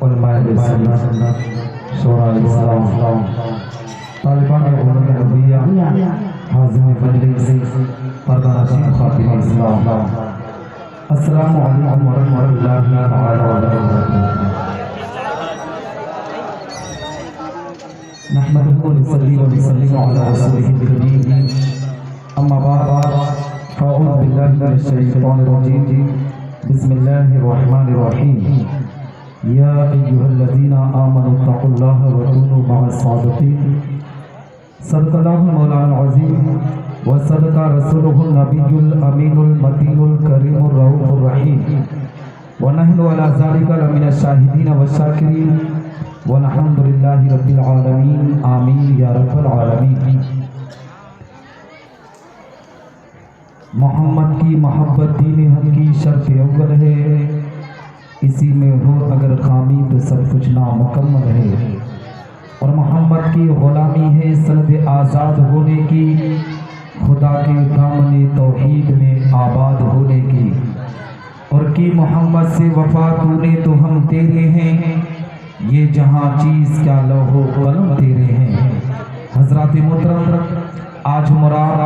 علماء سنت شورا اسلام طالبان علوم نبویہ حاضر مجلس پردہ نشین خاتم اسلام، السلام علیکم ورحمۃ اللہ تعالی وبرکاتہ۔ نحمده ونصلي ونسلم على رسوله الكريم، اما بعد فاعوذ بالله من الشیطان الرجیم، بسم اللہ الرحمن الرحیم۔ یا ایھا الذین آمنوا اتقوا اللہ وکونوا مع الصادقین، صدق اللہ مولانا العظیم وصدق رسولہ النبی الامین المتین الکریم الرؤوف الرحیم، ونحن علی ذلک لمن الشاہدین والشاکرین، والحمد للہ رب العالمین، آمین یا رب العالمین۔ محمد کی محبت دین حق کی شرط اول ہے، اسی میں ہو اگر خامی تو سب کچھ نامکمل ہے، اور محمد کی غلامی ہے سند آزاد ہونے کی، خدا کے دامن توحید میں آباد ہونے کی، اور کی محمد سے وفا تو نے تو ہم تیرے ہیں، یہ جہاں چیز کیا لوح و قلم تیرے ہیں۔ حضرات محترم، آج مراد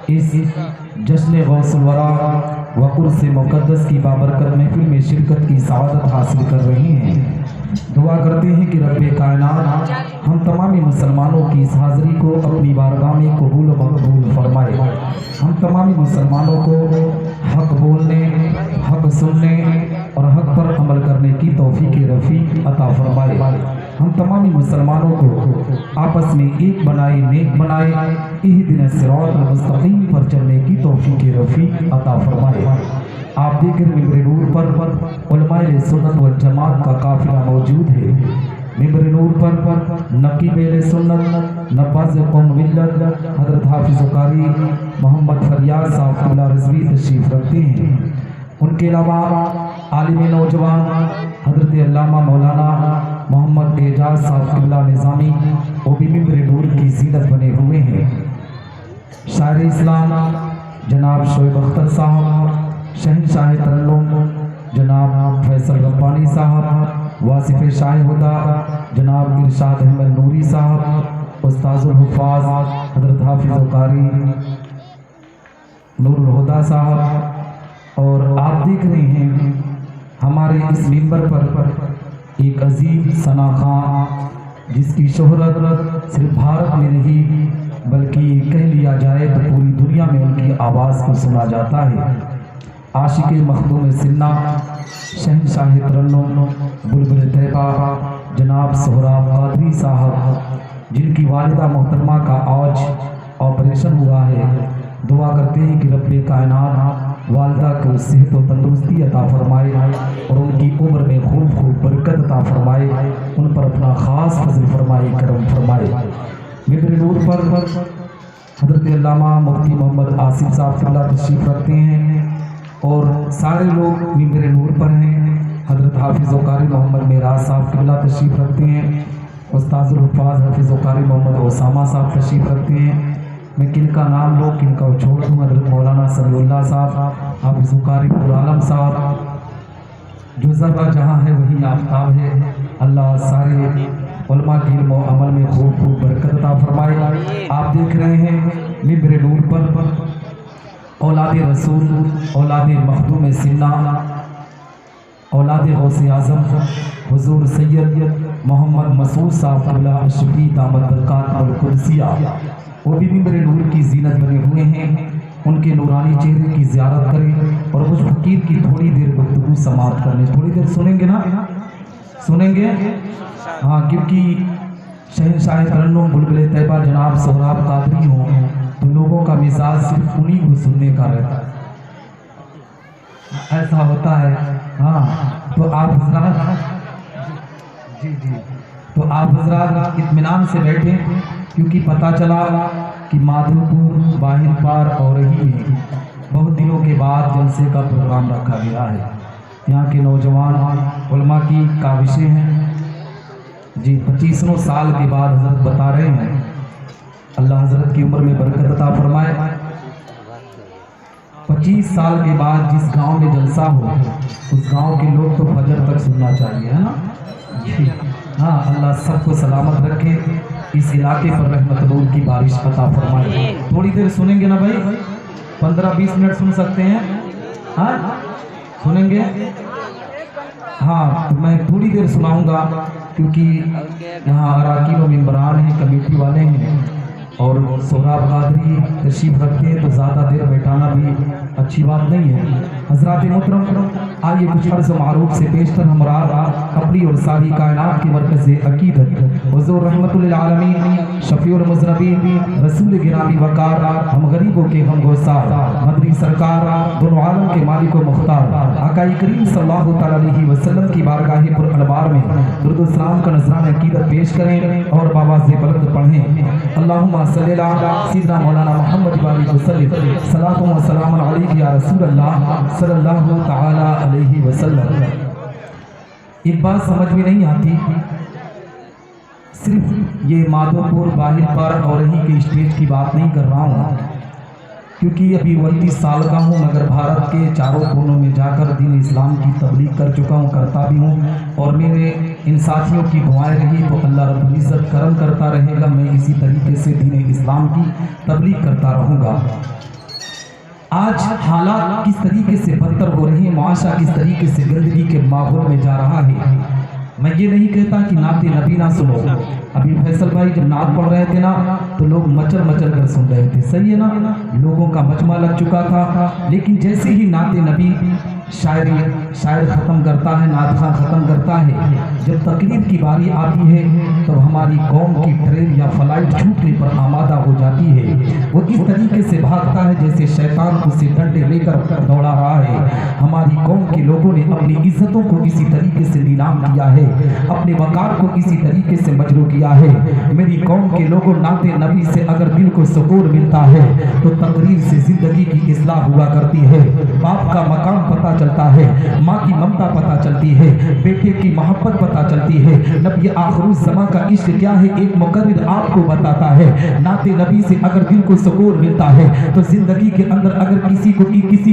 اس جشن غوث الورا و عرس مقدس کی بابرکت محفل میں شرکت کی سعادت حاصل کر رہے ہیں۔ دعا کرتے ہیں کہ رب کائنات ہم تمامی مسلمانوں کی اس حاضری کو اپنی بارگاہ میں قبول و مقبول فرمائے، ہم تمامی مسلمانوں کو حق بولنے، حق سننے اور حق پر عمل کرنے کی توفیق رفیق عطا فرمائے، ہم تمامی مسلمانوں کو آپس میں ایک بنائے، نیک بنائے، اہدنا الصراط المستقیم پر چلنے کی توفیق رفیق عطا فرمائے۔ آپ دیکھ کر ممبر نور پر علماء سنت والجماعت کا قافلہ موجود ہے۔ ممبر نور پر نقیب اہل سنت نواز قوم ملت حضرت حافظ قاری محمد فریاد صاحب قبلہ رضوی تشریف رکھتے ہیں۔ ان کے علاوہ عالم نوجوان حضرت علامہ مولانا محمد اعجاز صاحب قبلہ نظامی وہ بھی ممبر نور کی زینت بنے ہوئے ہیں۔ شاعر اسلام جناب شعیب اختر صاحب، شہنشاہ ترنم جناب فیصل ربانی صاحب، واصف شاہ ہدیٰ جناب ارشاد احمد نوری صاحب، استاذ الحفاظ حضرت حافظ قاری نور الہدیٰ صاحب، اور آپ دیکھ رہے ہیں ہمارے اس منبر پر ایک عظیم ثنا خواں جس کی شہرت صرف بھارت میں نہیں بلکہ کہہ لیا جائے تو پوری دنیا میں ان کی آواز کو سنا جاتا ہے۔ عاشق مخدوم سنہ، شہنشاہ ترنم، بلبل طیبہ جناب سہراب قادری صاحب، جن کی والدہ محترمہ کا آج آپریشن ہوا ہے۔ دعا کرتے ہیں کہ رب کائنات والدہ کو صحت و تندرستی عطا فرمائے اور ان کی عمر میں خوب خوب برکت عطا فرمائے، ان پر اپنا خاص فضل فرمائے، کرم فرمائے۔ ممبر نور پر حضرت علامہ مفتی محمد آصف صاحب قبلہ تشریف رکھتے ہیں، اور سارے لوگ ممبر نور پر ہیں۔ حضرت حافظ قاری محمد معراج صاحب قبلہ تشریف رکھتے ہیں، استاذ الحفاظ حافظ قاری محمد اسامہ صاحب تشریف رکھتے ہیں۔ میں کن کا نام لوں کن کا چھوڑ دوں؟ حضرت مولانا صلی اللہ صاحب، حافظ قاری پور عالم صاحب، جو ذرہ جہاں ہے وہی آفتاب ہے۔ اللہ سارے علماء کی علم و عمل میں خوب خوب برکت عطا فرمائے۔ آپ دیکھ رہے ہیں ممبر نور پر اولاد رسول، اولاد مخدوم سنہ، اولاد غوث اعظم حضور سید محمد مسعود صاحب قبلہ الشفیع دامت برکات القدسیہ، وہ بھی ممبر نور کی زینت بنے ہوئے ہیں۔ ان کے نورانی چہرے کی زیارت کریں اور کچھ فقیر کی تھوڑی دیر گفتگو سماعت کرنے، تھوڑی دیر سنیں گے نا؟ سنیں گے؟ ہاں، کیونکہ شہنشاہ ترنم بلبل طیبہ جناب سہراب قادری ہوں تو لوگوں کا مزاج صرف انہی کو سننے کا رہتا ہے، ایسا ہوتا ہے۔ ہاں، تو آپ حضرات تو آپ حضرات اطمینان سے بیٹھیں کیونکہ پتہ چلا کہ مادھوپور باہر پار اور رہی میں بہت دنوں کے بعد جلسے کا پروگرام رکھا گیا ہے۔ یہاں کے نوجوان علماء کی کاوشیں ہیں جی 25 سال کے بعد حضرت بتا رہے ہیں، اللہ حضرت کی عمر میں برکت عطا فرمائے۔ 25 سال کے بعد جس گاؤں میں جلسہ ہو اس گاؤں کے لوگ تو فجر تک سننا چاہیے، ہے نا؟ ہاں، اللہ سب کو سلامت رکھے، اس علاقے پر رحمت نور کی بارش عطا فرمائے۔ تھوڑی دیر سنیں گے نا بھائی، 15-20 منٹ سن سکتے ہیں؟ ہاں سنیں گے؟ ہاں میں تھوڑی دیر سناؤں گا کیونکہ یہاں اراکین و ممبران ہیں، کمیٹی والے ہیں اور سہراب قادری تشریف رکھتے ہیں تو زیادہ دیر بیٹھانا بھی اچھی بات نہیں ہے۔ حضرات محترم، آئیے کچھ عرض معروف سے پیشتر ہمراہ اپنی اور ساری کائنات کے مرکز عقیدت حضور رحمت للعالمین شفیع المذنبین رسول گرامی وقار ہم غریبوں کے غم گسار مدنی سرکار دونوں عالم کے مالک و مختار آقا کریم صلی اللہ علیہ وسلم کی بارگاہ پر انوار میں درود و سلام کا نذرانہ عقیدت پیش کریں اور بآواز بلند پڑھیں۔ اللہم صلی اللہ سیدنا مولانا محمد علیہ وسلم صلاۃ و سلام علیہ یا رسول اللہ صلی اللہ تعالی علیہ وسلم۔ ایک بات سمجھ میں نہیں آتی، صرف یہ مادھوپور باہر پر اور ہی کے اسٹیج کی بات نہیں کر رہا ہوں کیونکہ ابھی 29 سال کا ہوں، مگر بھارت کے چاروں کونوں میں جا کر دین اسلام کی تبلیغ کر چکا ہوں، کرتا بھی ہوں، اور میرے ان ساتھیوں کی دعائیں رہی تو اللہ رب العزت کرم کرتا رہے گا، میں اسی طریقے سے دین اسلام کی تبلیغ کرتا رہوں گا۔ آج حالات کس طریقے سے بدتر ہو رہے ہیں، معاشرہ کس طریقے سے گندگی کے ماحول میں جا رہا ہے۔ میں یہ نہیں کہتا کہ نعت نبی نہ سنو، ابھی فیصل بھائی جب نعت پڑھ رہے تھے نا تو لوگ مچل مچل کر سن رہے تھے، صحیح ہے نا؟ لوگوں کا مجمع لگ چکا تھا، لیکن جیسے ہی نعت نبی شاعر ختم کرتا ہے، نعت خواں ختم کرتا ہے، جب تقریر کی باری آتی ہے تو ہماری قوم کی ٹرین یا فلائٹ چھوٹنے پر آمادہ ہو جاتی ہے، وہ اس طریقے سے بھاگتا ہے جیسے شیطان اسے ڈنڈے لے کر دوڑا رہا ہے۔ ہماری قوم کے لوگوں نے اپنی عزتوں کو اسی طریقے سے نیلام کیا ہے، اپنے وقار کو اسی طریقے سے مجروح کیا ہے۔ میری قوم کے لوگوں، نعت نبی سے اگر دل کو سکون ملتا ہے تو تقریر سے زندگی کی اصلاح ہوا کرتی ہے، باپ کا مقام پتہ چلتا ہے، ماں کی ممتا پتہ چلتی ہے، بیٹے کی محبت پتہ چلتی ہے، نبی آخر الزماں کا عشق کیا ہے ایک مقرر آپ کو بتاتا ہے۔ نعت نبی سے اگر دل کو سکون ملتا ہے تو زندگی کے اندر اگر کسی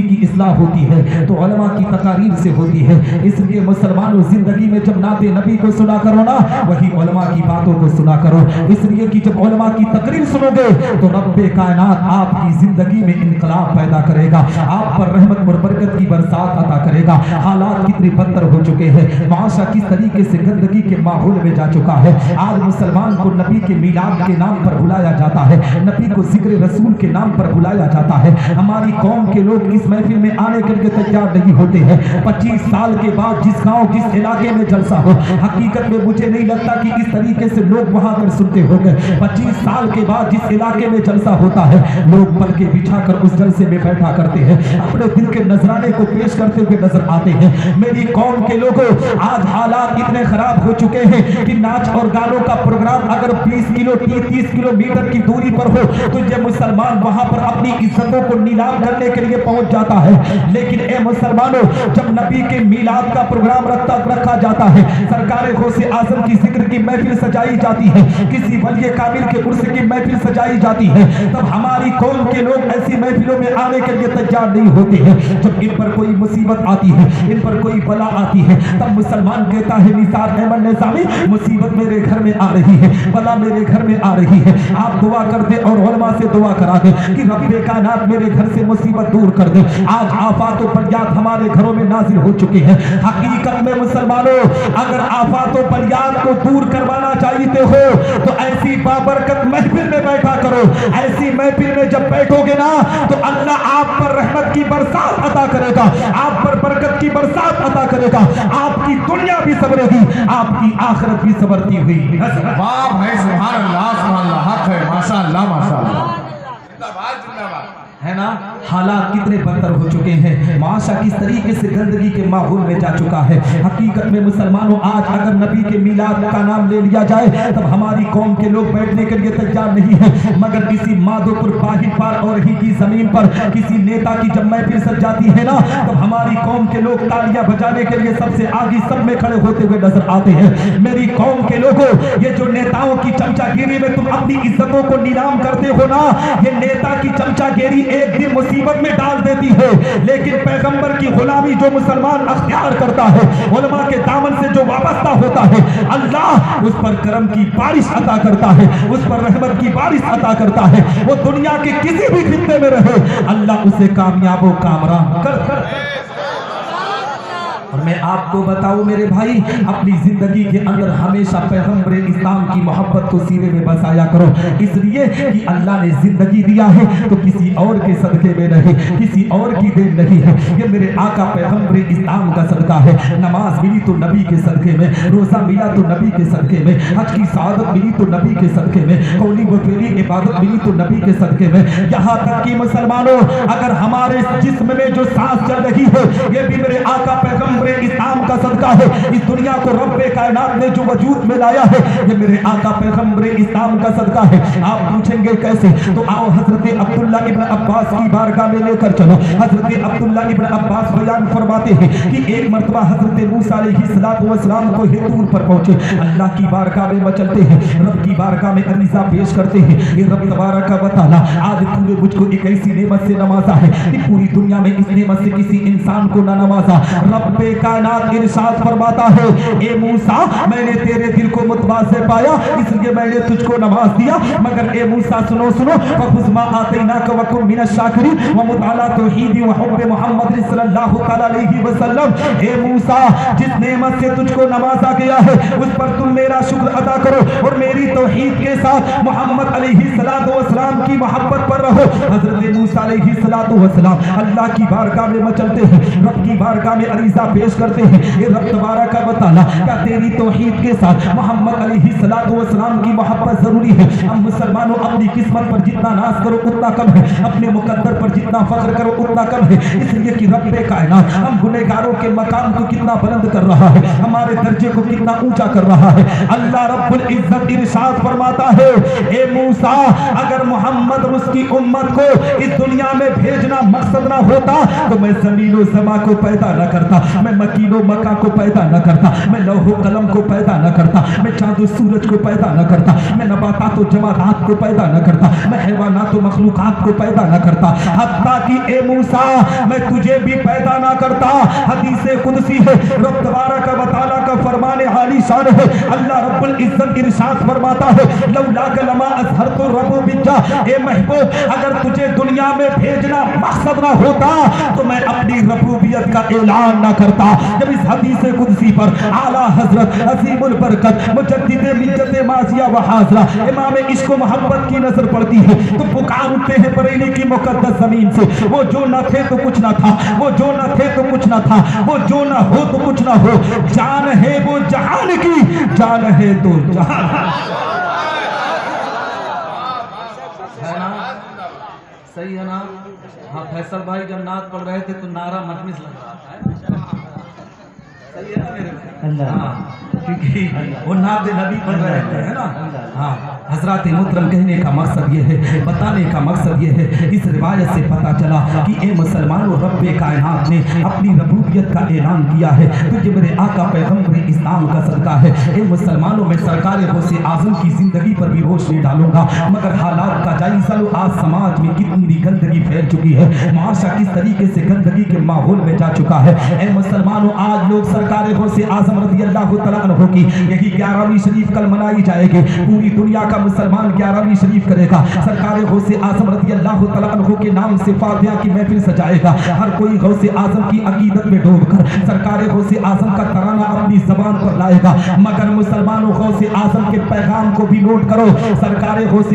کی اصلاح ہوتی ہے تو علماء کی تقاریر سے ہوتی ہے۔ اس لیے مسلمانوں، زندگی میں جب نعت نبی کو سنا کرو نا، وہی علماء کی باتوں کو سنا کرو، اس لیے کہ جب علماء کی تقریر سنو گے تو رب کائنات آپ کی زندگی میں انقلاب پیدا کرے گا، آپ پر رحمت اور برکت کی برسات عطا کرے گا۔ حالات کتنے بدتر ہو چکے ہیں، معاشرہ کس طریقے سے گندگی کے ماحول میں جا چکا ہے۔ آج مسلمان کو نبی کے میلاد کے نام پر بلایا جاتا ہے، نبی کو ذکر رسول کے نام پر بلایا جاتا ہے۔ ہماری قوم کے لوگ اس محفل میں آنے کے لیے تیار نہیں ہوتے ہیں۔ 25 سال کے بعد جس گاؤں جس علاقے میں جلسہ ہو، حقیقت میں مجھے نہیں لگتا کہ اس طریقے سے لوگ وہاں پر سنتے ہوں گے۔ 25 سال کے بعد جس علاقے میں جلسہ ہوتا ہے، لوگ پل کے بچھا کر اس جلسے میں بیٹھا کرتے ہیں، اپنے دل کے نذرانے کو پیش کرتے ہوئے نظر آتے ہیں۔ میری قوم کے لوگوں، آج حالات اتنے خراب ہو چکے ہیں کہ ناچ اور گانوں کا پروگرام اگر 20 کلو 30 کلومیٹر کی دوری پر ہو تو یہ مسلمان وہاں پر اپنی عزتوں کو نیلام کرنے کے لیے پہنچ جاتا ہے۔ لیکن اے مسلمانوں، جب نبی کے میلاد کا پروگرام رکھا جاتا ہے، سرکار غوث اعظم کی ذکر کی محفل سجائی جاتی ہے، کسی ولی کامل کے عرس کی محفل سجائی جاتی ہے، تب ہماری قوم کے لوگ ایسی محفلوں میں آنے کے لیے تیار نہیں ہوتے ہیں۔ جب ان پر کوئی مصیبت آتی ہے، ان پر کوئی بلا آتی ہے، تب مسلمان کہتا ہے نثار احمد نظامی، مصیبت میرے گھر میں آ رہی ہے، بلا میرے گھر میں آ رہی ہے، آپ دعا کر دیں اور علماء سے دعا کرا دیں کہ رب کائنات میرے گھر سے مصیبت دور کر دے۔ آج آفات و بلیات ہمارے گھروں میں نازل ہو چکی ہیں۔ حقیقت میں مسلمانوں، اگر آفات و بلیات کو دور کروانا چاہتے ہو تو ایسی بابرکت محفل میں بیٹھا کرو۔ ایسی محفل میں جب بیٹھو گے نا تو اللہ آپ پر رحمت کی برسات عطا کرے گا، آپ پر برکت کی برسات عطا کرے گا، آپ کی دنیا بھی سنورے گی، آپ کی آخرت بھی سنورتی ہوئی۔ واہ بھائی، سبحان اللہ، سبحان اللہ، حق ہے، ماشاءاللہ ماشاءاللہ، زندہ باد زندہ باد۔ ہے نا، حالات کتنے بدتر ہو چکے ہیں، معاشرہ کس طریقے سے گندگی کے ماحول میں جا چکا ہے۔ حقیقت میں مسلمانوں آج اگر نبی کے میلاد کا نام لے لیا جائے تب ہماری قوم کے لوگ بیٹھنے کے لیے تیار نہیں ہیں، مگر کسی مادو پر باہر پر اور ہی کی زمین پر کسی نیتا کی جب محفل سج جاتی ہے نا تب ہماری قوم کے لوگ تالیاں بجانے کے لیے سب سے آگے سب میں کھڑے ہوتے ہوئے نظر آتے ہیں۔ میری قوم کے لوگوں، یہ جو نیتاؤں کی چمچا گیری میں تم اپنی عزتوں کو نیلام کرتے ہو نا، یہ نیتا کی چمچا گیری ایک دن مصیبت میں ڈال دیتی ہے، لیکن پیغمبر کی غلامی جو مسلمان اختیار کرتا ہے، علماء کے دامن سے جو وابستہ ہوتا ہے، اللہ اس پر کرم کی بارش عطا کرتا ہے، اس پر رحمت کی بارش عطا کرتا ہے۔ وہ دنیا کے کسی بھی خطے میں رہے، اللہ اسے کامیاب و کامران کر اور میں آپ کو بتاؤں میرے بھائی، اپنی زندگی کے اندر ہمیشہ پیغمبر اسلام کی محبت کو سینے میں بسایا کرو، اس لیے کہ اللہ نے زندگی دیا ہے تو کسی اور کے صدقے میں نہیں، کسی اور کی دین نہیں ہے، یہ میرے آقا پیغمبر اسلام کا صدقہ ہے۔ نماز ملی تو نبی کے صدقے میں، روزہ ملا تو نبی کے صدقے میں، حج کی سعادت ملی تو نبی کے صدقے میں، قولی و فعلی عبادت ملی تو نبی کے صدقے میں، یہاں تک کہ مسلمانوں اگر ہمارے جسم میں جو سانس چل رہی ہے یہ بھی میرے آقا پیغمبر اسلام کا صدقہ ہے۔ اس دنیا کو رب کائنات نے جو وجود میں لایا ہے یہ میرے آقا پیغمبر اسلام کا صدقہ ہے۔ آپ پوچھیں گے کیسے، تو آؤ حضرت عبداللہ ابن عباس کی بارگاہ میں لے کر چلو۔ حضرت عبداللہ ابن عباس بیان فرماتے ہیں کہ ایک مرتبہ حضرت موسیٰ علیہ السلام کو ہیتور پر پہنچے، اللہ کی بارگاہ میں مچلتے ہیں، رب کی بارگاہ میں عریضہ پیش کرتے ہیں، یہ رب تبارک و تعالیٰ آج تو نے مجھ کو ایک ایسی نعمت سے نوازا ہے کہ پوری دنیا میں اس نعمت سے کسی انسان کو نہ نوازا۔ رب کائنات ارشاد فرماتا ہے، اے موسیٰ میں نے تیرے دل کو متواضع پایا اس لیے میں نے تجھ کو نواز دیا، مگر اے موسیٰ سنو فخذ ما آتیناک وکن من الشاکرین ومطالعہ توحید وحب محمد صلی اللہ علیہ وسلم۔ اے موسیٰ جس نعمت سے تجھ کو نوازا گیا ہے اس پر تم میرا شکر ادا کرو اور میری توحید کے ساتھ محمد علیہ السلام کی محبت پر رہو۔ حضرت موسیٰ علیہ السلام اللہ کی بارگاہ میں مچلتے ہیں، رب کی بارگاہ میں عریضہ پیش کرتے ہیں، یہ رب تبارک و تعالیٰ کیا تیری توحید کے ساتھ محمد علیہ السلام کی محبت ضروری ہے؟ ہم مسلمانوں اپنی قسمت پر جتنا ناز کرو اتنا کم ہے، اپنے مقدر پر جتنا فخر کرو اتنا کم ہے، اس لیے کہ رب کائنات ہم گنہگاروں کے مقام کو کتنا بلند کر رہا ہے، ہمارے درجے کو کتنا اونچا کر رہا ہے۔ اللہ رب العزت ارشاد فرماتا ہے، اے موسیٰ اگر محمد اور اس کی امت کو اس دنیا میں بھیجنا مقصد نہ ہوتا تو میں زمین و زماں کو پیدا نہ کرتا، میں مکین و مکہ کو پیدا نہ کرتا، میں لوح و قلم کو پیدا نہ کرتا، میں چاند و سورج کو پیدا نہ کرتا، میں نباتات و جمادات کو پیدا نہ کرتا، میں حیوانات و مخلوقات کو پیدا نہ کرتا، حتیٰ کہ اے موسیٰ میں تجھے بھی پیدا نہ کرتا۔ حدیث قدسی ہے، رب تبارک و تعالیٰ کا فرمان عالی شان ہے، اللہ رب العزت ارشاد فرماتا ہے، لولاک لما اظہرت رب بجا، اے محبوب اگر تجھے دنیا میں بھیجنا مقصد نہ ہوتا تو میں اپنی ربوبیت کا اعلان نہ کرتا۔ جب اس حدیث قدسی پر اعلیٰ حضرت عظیم البرکت مجدد ملت ماضیہ و حاضرہ امام عشق و محبت کی نظر پڑتی ہے تو پکار اٹھتے ہیں بریلی کی مقدس زمین سے، وہ جو نہ تھے تو کچھ نہ تھا، وہ جو نہ تھے تو کچھ نہ تھا، وہ جو نہ ہو تو کچھ نہ ہو، جان ہے وہ جہان کی، جان ہے تو جہان ہے نا، صحیح ہے نا؟ ہاں فیصل بھائی جب نعت پڑھ رہے تھے تو نعرہ مجلس لگ رہا تھا، صحیح ہے نا میرے بھائی؟ ہاں کیونکہ وہ نعت نبی پڑھ رہے تھے ہے نا۔ ہاں حضرات محترم کہنے کا مقصد یہ ہے، بتانے کا مقصد یہ ہے، اس روایت سے پتہ چلا کہ اے مسلمانوں رب کائنات نے اپنی ربوبیت کا اعلان کیا ہے تو یہ میرے آقا پیغمبر اسلام کا صدقہ ہے۔ اے مسلمانوں میں سرکار غوث اعظم کی زندگی پر بھی روشنی ڈالوں گا، مگر حالات کا جائزہ لو، آج سماج میں کتنی گندگی پھیل چکی ہے، معاشرہ کس طریقے سے گندگی کے ماحول میں جا چکا ہے۔ اے مسلمانوں آج لوگ سرکار غوث اعظم رضی اللہ تعالیٰ عنہ کی یہی 11ویں شریف کل منائی جائے گی، پوری دنیا کا مسلمان 11ویں شریف کرے گا، سرکار غوث اعظم رضی اللہ تعالیٰ عنہ کے نام سے فاتحہ کی محفل سجائے گا، ہر کوئی غوث اعظم کی عقیدت میں ڈوب کر سرکار غوث اعظم کا ترانہ اپنی زبان پر لائے گا۔ مگر مسلمانوں غوث اعظم کے پیغام کو بھی نوٹ کرو، سرکار غوث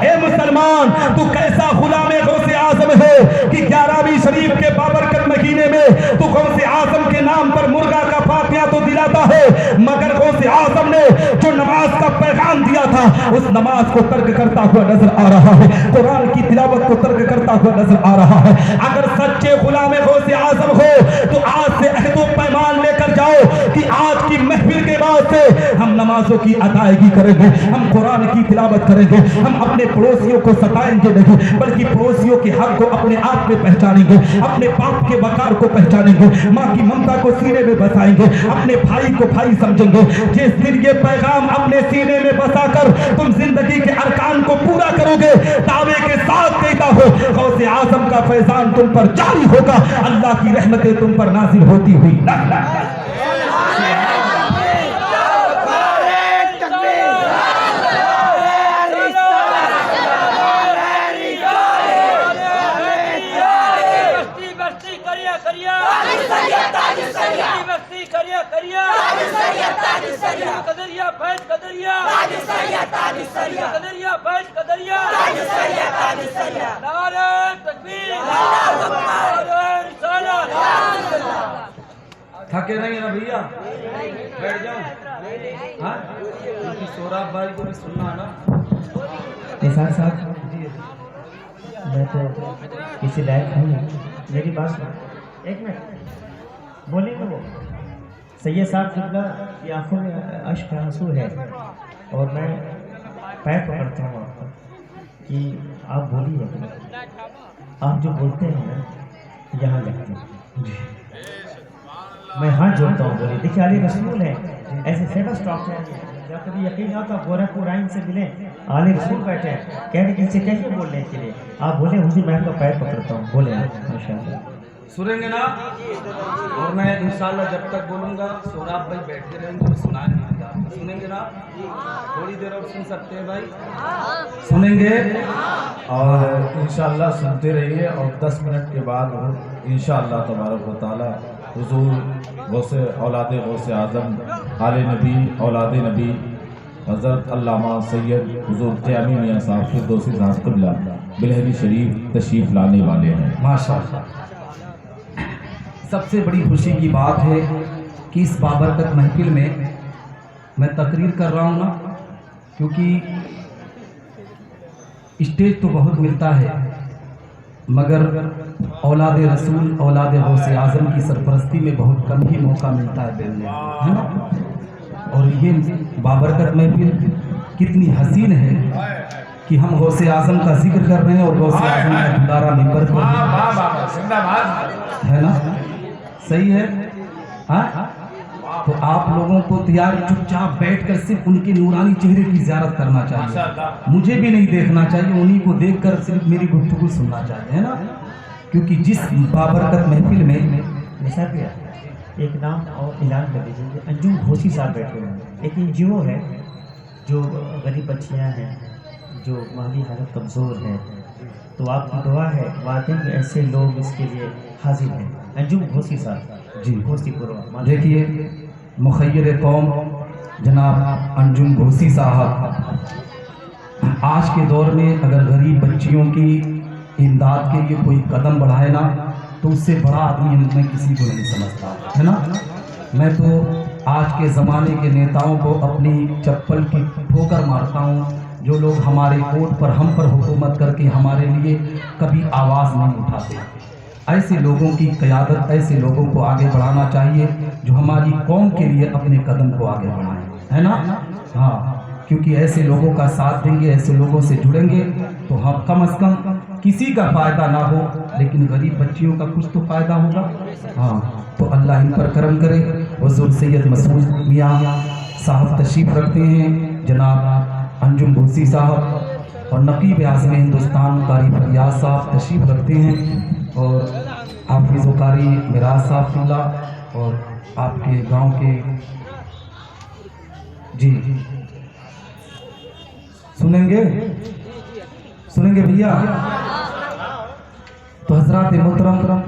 اے مسلمان، تو کیسا غلام غوث اعظم ہے کہ 11ویں شریف کے بابرکت مہینے میں تو غوث اعظم کے نام پر مرغا کا فاتحہ تو دلاتا ہے، مگر غوث اعظم نے جو نماز کا پیغام دیا تھا اس نماز کو ترک کرتا ہوا نظر آ رہا ہے، قرآن کی تلاوت کو ترک کرتا ہوا نظر آ رہا ہے۔ اگر سچے غلام غوث اعظم ہو تو آج سے عہد و پیمان لے کر جاؤ کہ آج کی محفل کے بعد سے ہم نمازوں کی ادائیگی کریں گے، ہم قرآن کی تلاوت کریں گے، ہم اپنے پڑوسیوں کو ستائیں گے نہیں بلکہ پڑوسیوں کے حق کو اپنے آپ میں پہچانیں گے، اپنے باپ کے وقار کو پہچانیں گے، ماں کی ممتا کو سینے میں بسائیں گے، اپنے بھائی کو بھائی سمجھیں گے۔ جس دن یہ پیغام اپنے سینے میں بسا کر تم زندگی کے ارکان کو پورا کرو گے، دعوے کے ساتھ کہتا ہو غوث اعظم کا فیضان تم پر جاری ہوگا، اللہ کی رحمتیں تم پر نازل ہوتی ہوئی تھکے نہیں نا بھیا؟ بیٹھ جاؤ۔ ہاں کیونکہ سوراب بھائی کو بھی سننا ہے نا۔ نثار صاحب، میں تو کسی لائق نہیں، میری بات سنو ایک منٹ، بولیں گے وہ سید صاحب قبلہ کی آنکھوں میں اشک آنسو ہے اور میں پیر پکڑتا ہوں آپ کا کہ آپ بولیے، آپ جو بولتے ہیں نا یہاں لگتے ہیں، میں ہاتھ جوڑتا ہوں، بولیے۔ دیکھیے علی رسول ہے، ایسے فیمس ڈاکٹر ہیں، جب کبھی یقین آتا گورکھپور آئین سے ملیں، علی رسول بیٹھے ہیں، کہہ رہے کہ ان سے کیسے بولنے کے لیے آپ بولیں، حضور میں آپ کا پیر پکڑتا ہوں، بولیں آپ ماشاءاللہ۔ سنیں گے نا؟ اور میں انشاءاللہ جب تک بولوں گا سوراب بھائی بیٹھتے رہیں گے، سنائیں گے، سنیں گے نا؟ تھوڑی دیر اور سن سکتے ہیں بھائی؟ سنیں گے اور انشاءاللہ سنتے رہیے، اور 10 منٹ کے بعد انشاءاللہ تبارک و تعالی حضور اولاد غوث اعظم آل نبی اولاد نبی حضرت علامہ سید حضور قیامی میاں صاحب فردوسی صاحب قبلہ بلہری شریف تشریف لانے والے ہیں۔ ماشاءاللہ۔ سب سے بڑی خوشی کی بات ہے کہ اس بابرکت محفل میں تقریر کر رہا ہوں نا، کیونکہ اسٹیج تو بہت ملتا ہے مگر اولاد رسول اولاد غوث اعظم کی سرپرستی میں بہت کم ہی موقع ملتا ہے بیٹھنے کا، ہے نا؟ اور یہ بابرکت محفل کتنی حسین ہے کہ ہم غوث اعظم کا ذکر کر رہے ہیں اور غوث اعظم کا بلارہ ممبر پر ہے نا؟ صحیح ہے؟ ہاں تو آپ لوگوں کو تیار چپ چاپ بیٹھ کر صرف ان کے نورانی چہرے کی زیارت کرنا چاہیے، مجھے بھی نہیں دیکھنا چاہیے، انہی کو دیکھ کر صرف میری گفتگو سننا چاہیے، ہے نا؟ کیونکہ جس بابرکت محفل میں نثار بھیا ایک نام اور اعلان کر دیجیے، انجم گھوسی صاحب بیٹھے ہوئے ہیں، ایک این جی او ہے جو غریب بچیاں ہیں، جو مالی حالت کمزور ہے، تو آپ کی دعا ہے واقعی میں ایسے لوگ اس کے لیے حاضر ہیں۔ انجم گھوسی صاحب جی گھوسی پورا، دیکھیے مخیر قوم جناب انجم گھوسی صاحب آج کے دور میں اگر غریب بچیوں کی امداد کے لیے کوئی قدم بڑھائے نا تو اس سے بڑا آدمی میں کسی کو نہیں سمجھتا، ہے نا؟ میں تو آج کے زمانے کے نیتاؤں کو اپنی چپل کی ٹھوکر مارتا ہوں، جو لوگ ہمارے ووٹ پر ہم پر حکومت کر کے ہمارے لیے کبھی آواز نہیں اٹھاتے۔ ایسے لوگوں کی قیادت، ایسے لوگوں کو آگے بڑھانا چاہیے جو ہماری قوم کے لیے اپنے قدم کو آگے بڑھائیں، ہے نا؟ ہاں، کیونکہ ایسے لوگوں کا ساتھ دیں گے، ایسے لوگوں سے جڑیں گے تو ہم کم از کم کسی کا فائدہ نہ ہو لیکن غریب بچیوں کا کچھ تو فائدہ ہوگا۔ ہاں تو اللہ ان پر کرم کرے۔ حضور سید مسعود میاں صاحب تشریف رکھتے ہیں، جناب انجم گھوسی صاحب اور نقیب اعظم ہندوستان قاری فریاض صاحب تشریف رکھتے ہیں، اور حافظ و قاری میراث صاحب اللہ اور آپ کے گاؤں کے جی سنیں گے بھیا؟ تو حضرات محترم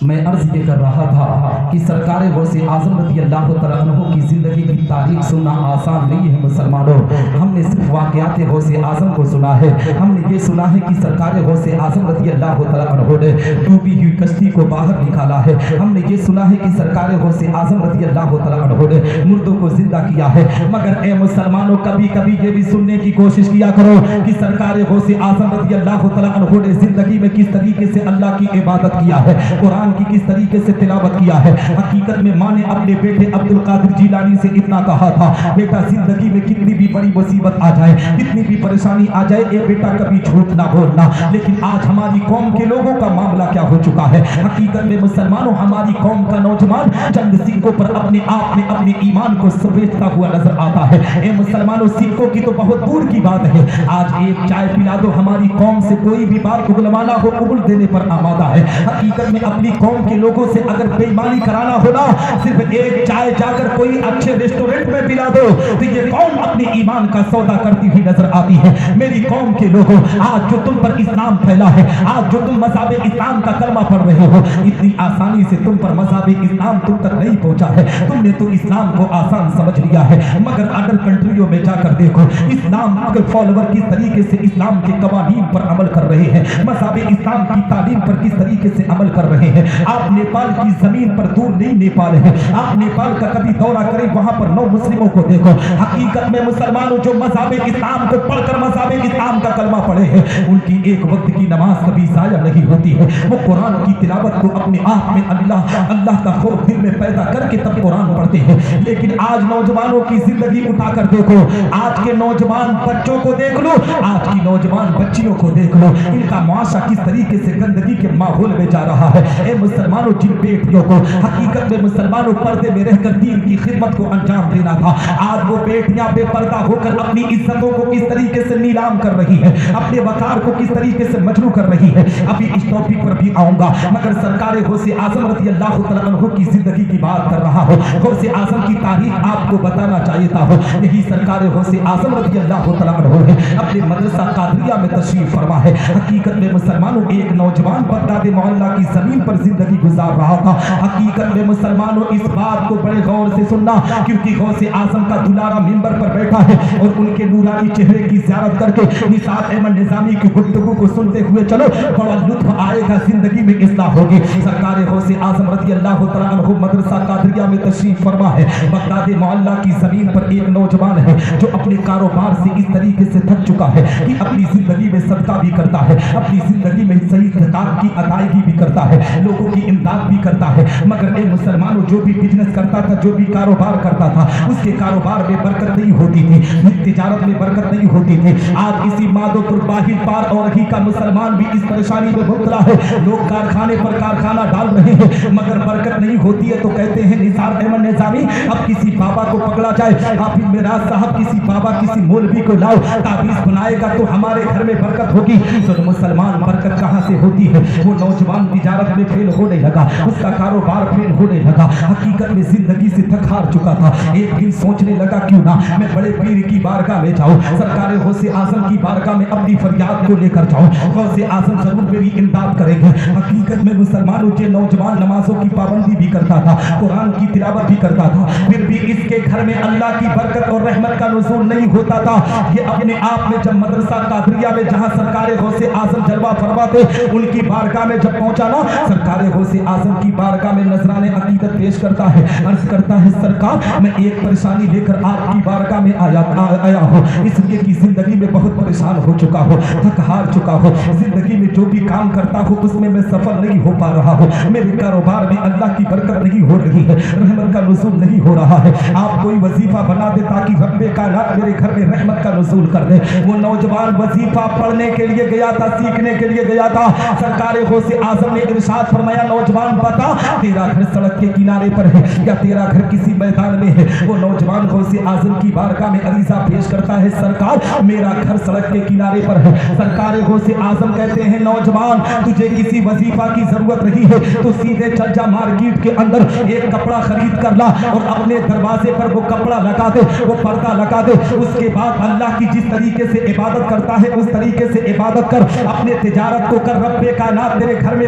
میں عرض یہ کر رہا تھا کہ سرکار غوث اعظم رضی اللہ تعالیٰ عنہ کی زندگی کی تاریخ سننا آسان نہیں ہے مسلمانوں. ہم نے صرف واقعات غوث اعظم کو سنا ہے. ہم نے یہ سنا ہے کہ سرکار غوث اعظم رضی اللہ تعالیٰ عنہ نے ڈوبی ہوئی کشتی کو باہر نکالا ہے. ہم نے یہ سنا ہے کہ سرکار غوث اعظم رضی اللہ تعالیٰ عنہ نے مردوں کو زندہ کیا ہے. مگر اے مسلمانوں کبھی کبھی یہ بھی سننے کی کوشش کیا کرو کہ سرکار غوث اعظم رضی اللہ تعالیٰ عنہ نے زندگی میں کس طریقے سے اللہ کی عبادت کیا ہے, قرآن کی کس طریقے سے تلاوت کیا ہے. حقیقت میں ماں نے اپنے بیٹے عبد القادر جیلانی سے اتنا کہا تھا, بیٹا زندگی میں کتنی بھی بڑی مصیبت آ جائے, کتنی بھی پریشانی آ جائے, اے بیٹا کبھی جھوٹ نہ بولنا. لیکن آج ہماری قوم کے لوگوں کا معاملہ کیا ہو چکا ہے. حقیقت میں مسلمانوں ہماری قوم کا نوجوان چند سکوں پر اپنے آپ میں اپنے ایمان کو سمیٹتا ہوا نظر آتا ہے. اے مسلمانوں سکوں کی تو بہت دور کی بات ہے, آج ایک چائے پلا دو ہماری قوم سے کوئی بھی بات اگلوانا ہو قبول دینے پر آمادہ ہے. حقیقت میں اپنی قوم کے لوگوں سے اگر بے ایمانی کرانا ہونا, صرف ایک چائے جا کر کوئی اچھے ریسٹورنٹ میں پلا دو تو یہ قوم اپنے ایمان کا سودا کرتی ہوئی نظر آتی ہے. میری قوم کے لوگوں, آج جو تم پر اسلام پھیلا ہے, آج جو تم مذہب اسلام کا کلمہ پڑھ رہے ہو, اتنی آسانی سے تم پر مذہب اسلام تم تک نہیں پہنچا ہے. تم نے تو اسلام کو آسان سمجھ لیا ہے. مگر ادر کنٹریوں میں جا کر دیکھو اسلام کے فالوور کس طریقے سے اسلام کے قوانین پر عمل کر رہے ہیں, مذہب اسلام کی تعلیم پر کس طریقے سے عمل کر رہے ہیں. آپ نیپال کی زمین پر دور نہیں نیپال ہے, آپ نیپال کا کبھی دورہ کریں, وہاں پر 9 مسلموں کو دیکھو. حقیقت میں مسلمانوں جو مذہب اسلام کو پڑھ کر مذہب اسلام کا کلمہ پڑھے ہیں, ان کی ایک وقت کی نماز کبھی ضائع نہیں ہوتی ہے. وہ قرآن کی تلاوت کو اپنے آپ میں اللہ کا خوف دل میں پیدا کر کے تب قرآن پڑھتے ہیں. لیکن آج نوجوانوں کی زندگی اٹھا کر دیکھو, آج کے نوجوان بچوں کو دیکھ لو, آج کی نوجوان بچیوں کو دیکھ لو, ان کا معاشرہ کس طریقے سے گندگی کے ماحول میں جا رہا ہے. اے مسلمانوں جن بیٹیوں کو حقیقت میں مسلمانوں پردے میں رہ کر دین کی خدمت کو انجام دینا تھا, آج وہ بیٹیاں بے پردہ ہو کر اپنی عزتوں کو کس طریقے سے نیلام کر رہی ہے, اپنے وقار کو کس طریقے سے مجروح کر رہی ہے. ابھی اس ٹاپک پر بھی آؤں گا, مگر سرکار غوث اعظم رضی اللہ تعالیٰ عنہ کی زندگی کی بات کر رہا ہوں. غوث اعظم کی تاریخ آپ کو بتانا چاہیے ہو. یہی سرکار غوث اعظم رضی اللہ تعالیٰ عنہ ہے اپنے مدرسہ قادریہ میں تشریف فرما ہے. حقیقت میں مسلمانوں ایک نوجوان بغداد معلیٰ کی زمین پر زندگی گزار رہا تھا. حقیقت میں مسلمانوں اس بات کو بڑے غور سے سننا, کیونکہ غوث اعظم کا دلارا منبر پر بیٹھا ہے اور ان کے نورانی چہرے کی زیارت کر کے نثار احمد نظامی کی گفتگو کو سنتے ہوئے چلو, بڑا لطف آئے گا, زندگی میں اصلاح ہوگی. سرکار غوث اعظم رضی اللہ تعالیٰ عنہ مدرسہ قادریہ میں تشریف فرما ہے. بغداد معلیٰ کی زمین پر ایک نوجوان ہے جو اپنے کاروبار سے اس طریقے سے تھک چکا ہے کہ اپنی زندگی میں صدقہ بھی کرتا ہے, اپنی زندگی میں صحیح زکات کی ادائیگی بھی کرتا ہے, لوگوں کی امداد بھی کرتا ہے. مگر اے مسلمانوں جو بھی بزنس کرتا تھا, جو بھی کاروبار کرتا تھا, اس کے کاروبار میں برکت نہیں ہوتی تھی, تجارت میں برکت نہیں ہوتی تھی. آج اسی مادو پر باہر پار اور ہی کا مسلمان بھی اس پریشانی میں مبتلا ہے. لوگ کارخانے پر کارخانہ ڈال رہے ہیں مگر برکت نہیں ہوتی ہے, تو کہتے ہیں نثار احمد نظامی اب کسی بابا کو پکڑا جائے, حافظ معراج صاحب کسی بابا کسی مولوی کو لاؤ, تعویذ بنائے گا تو ہمارے گھر میں برکت ہوگی. تو مسلمان برکت کہاں سے ہوتی ہے؟ وہ نوجوان تجارت میں فیل ہونے لگا, اس کا کاروبار فیل ہونے لگا. حقیقت میں زندگی سے تھک ہار چکا تھا. ایک دن سوچنے لگا کیوں نہ میں بڑے پیر کی بارگاہ میں جاؤں, سرکار غوث اعظم کی بارگاہ میں اپنی فریاد کو لے کر جاؤں, غوث اعظم ضرور میری امداد کریں گے. حقیقت میں مسلمانوں کے نوجوان نمازوں کی پابندی بھی کرتا تھا, قرآن کی تلاوت بھی کرتا تھا, پھر بھی اس کے گھر میں اللہ کی برکت اور رحمت کا نزول نہیں ہوتا تھا. یہ اپنے آپ میں جب مدرسہ قادریہ میں جہاں سرکار غوث اعظم جلوہ فرماتے, ان کی بارگاہ میں جب پہنچا نا, سرکار غوث اعظم کی بارگاہ میں نذران عقیدت پیش کرتا ہے, عرض کرتا ہے سرکار میں ایک پریشانی لے کر آپ کی بارگاہ میں آیا ہوں, اس لیے کہ زندگی میں بہت پریشان ہو چکا ہوں, تھک ہار چکا ہوں, زندگی میں جو بھی کام کرتا ہوں اس میں سفل نہیں ہو پا رہا ہوں, میرے کاروبار میں اللہ کی برکت نہیں ہو رہی ہے, رحمت کا نزول نہیں ہو رہا ہے. آپ کوئی وظیفہ بنا دے تاکہ رب کائنات میرے گھر میں رحمت کا نزول کر دے. وہ نوجوان وظیفہ پڑھنے کے لیے گیا تھا, سیکھنے کے لیے گیا تھا. سرکار غوث اعظم نے ارشاد فرمایا نوجوان بتا تیرا گھر سڑک کے کنارے پر ہے یا تیرا گھر کسی میدان میں ہے؟ وہ نوجوان غوث اعظم کی بارگاہ میں عریضہ پیش کرتا ہے سرکار میرا گھر سڑک کے کنارے پر ہے. سرکار غوث اعظم کہتے ہیں نوجوان تجھے کسی وظیفہ کی ضرورت نہیں ہے تو سیدھے چل جا مارکیٹ کے اندر ایک کپڑا خرید کر لا اور اپنے دروازے پر وہ کپڑا لگا دے, وہ پردہ لگا دے. اس کے بعد اللہ کی جس طریقے سے عبادت کرتا ہے اس طریقے سے عبادت کر, اپنے تجارت کو کر, رب کائنات تیرے گھر میں